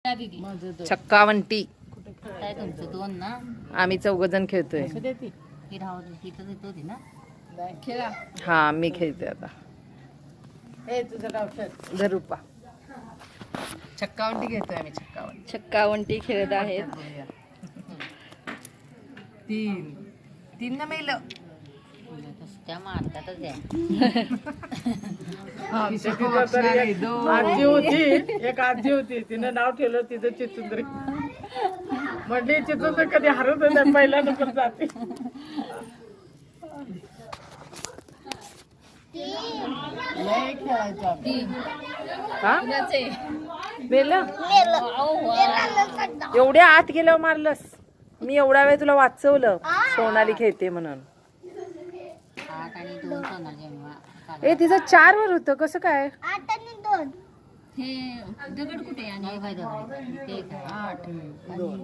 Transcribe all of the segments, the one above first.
छक्कावंटी काय तुमचं दोन ना आम्ही 4 जण खेळतोय. ही राहू तिथं तिथं होती ना खेळा. हा मी खेळते आता. हे तुझं गाव खेळ. धरूपा छक्कावंटी घेतोय आम्ही. छक्कावंटी छक्कावंटी खेळत आहेत. 3 न मेलं. त्या मारतातच द्या आमच्या तिथं तर एक आजी होती, एक आजी होती, तिनं नाव ठेवलं तिचं चिचुंद्री. म्हणजे चिचुंद्री कधी हरत नाही, पहिला नंबर जाते. लय खेळायचं आम्ही. हा मेलं. एवढ्या आत गेल्यावर मारलंस. मी एवढा वेळ तुला वाचवलं सोनाली खेळते म्हणून. 8 आणि 2 सोना जेव्हा ए तिचं 4 वर होतं कसं काय. हे दगड कुठे आहे? आणि काय दगड ते 8 2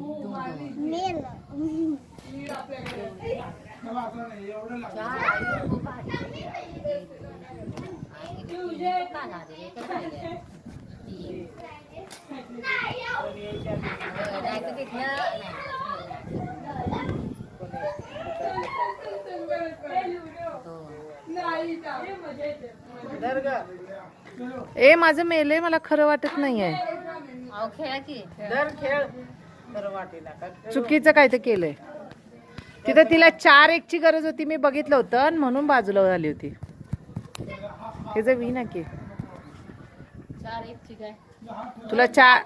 ए माझं मेले मला खरं वाटत नाहीये. अहो खेळा की दर खेळ बरं वाटेल का. चुकीचं काय ते केलंय. तिथं तिला 4-1 ची गरज होती. मी बघितलं होतं आणि म्हणून बाजूला झाली होती. हे जे विना की 4-1 ची काय तुला 4